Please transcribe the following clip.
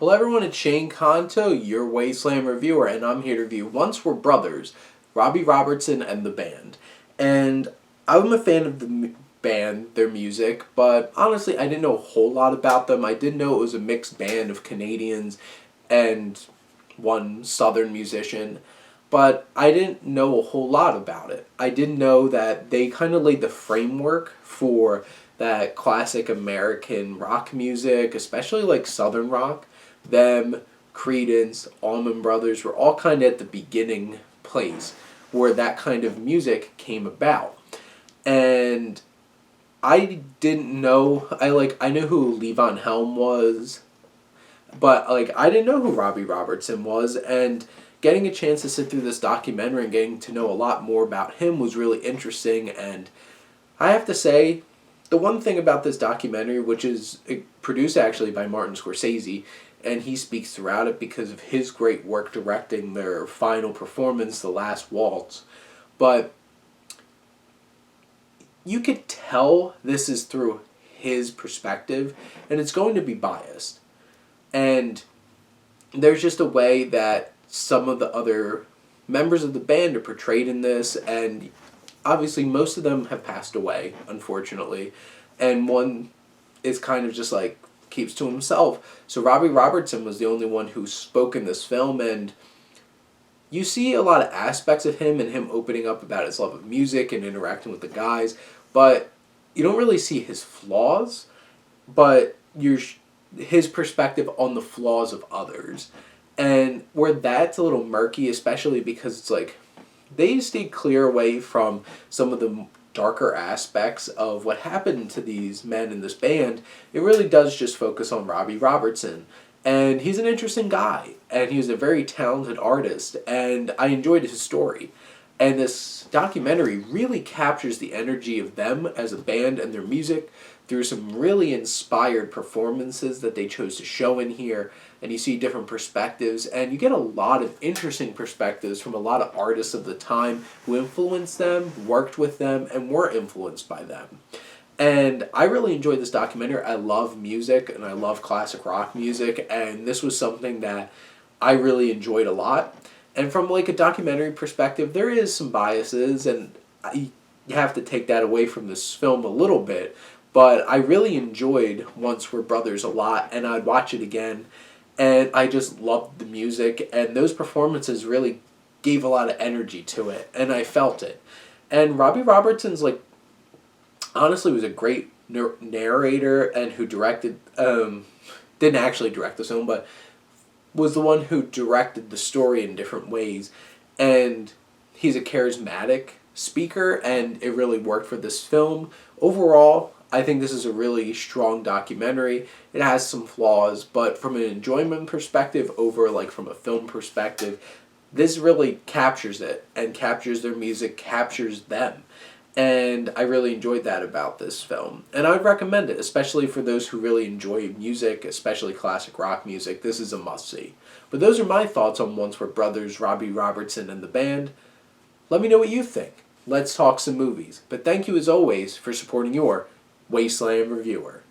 Hello everyone, it's Shane Kanto, your Wasteland reviewer, and I'm here to review Once We're Brothers, Robbie Robertson and the band. And I'm a fan of the band, their music, but honestly I didn't know a whole lot about them. I did know it was a mixed band of Canadians and one Southern musician, but I didn't know a whole lot about it. I didn't know that they kind of laid the framework for that classic American rock music, especially like Southern rock. Them, Creedence, Allman Brothers were all kind of at the beginning place where that kind of music came about. And I didn't know, I knew who Levon Helm was, but I didn't know who Robbie Robertson was, and getting a chance to sit through this documentary and getting to know a lot more about him was really interesting. And I have to say, the one thing about this documentary, which is produced actually by Martin Scorsese, and he speaks throughout it because of his great work directing their final performance, The Last Waltz, but you could tell this is through his perspective, and it's going to be biased. And there's just a way that some of the other members of the band are portrayed in this, and obviously most of them have passed away, unfortunately, and one is kind of just like keeps to himself. So Robbie Robertson was the only one who spoke in this film, and you see a lot of aspects of him and him opening up about his love of music and interacting with the guys, but you don't really see his flaws, but his perspective on the flaws of others. And where that's a little murky, especially because it's like they stayed clear away from some of the darker aspects of what happened to these men in this band. It really does just focus on Robbie Robertson. And he's an interesting guy, and he was a very talented artist, and I enjoyed his story. And this documentary really captures the energy of them as a band and their music through some really inspired performances that they chose to show in here, and you see different perspectives, and you get a lot of interesting perspectives from a lot of artists of the time who influenced them, worked with them, and were influenced by them. And I really enjoyed this documentary. I love music, and I love classic rock music, and this was something that I really enjoyed a lot. And from like a documentary perspective, there is some biases, and you have to take that away from this film a little bit, but I really enjoyed Once We're Brothers a lot, and I'd watch it again, and I just loved the music, and those performances really gave a lot of energy to it, and I felt it. And Robbie Robertson's honestly was a great narrator, and who directed, didn't actually direct the film, but was the one who directed the story in different ways, and he's a charismatic speaker, and it really worked for this film. Overall, I think this is a really strong documentary. It has some flaws, but from an enjoyment perspective over from a film perspective, this really captures it, and captures their music, captures them. And I really enjoyed that about this film. And I would recommend it, especially for those who really enjoy music, especially classic rock music. This is a must-see. But those are my thoughts on Once We're Brothers, Robbie Robertson, and the band. Let me know what you think. Let's talk some movies. But thank you as always for supporting your Wasteland reviewer.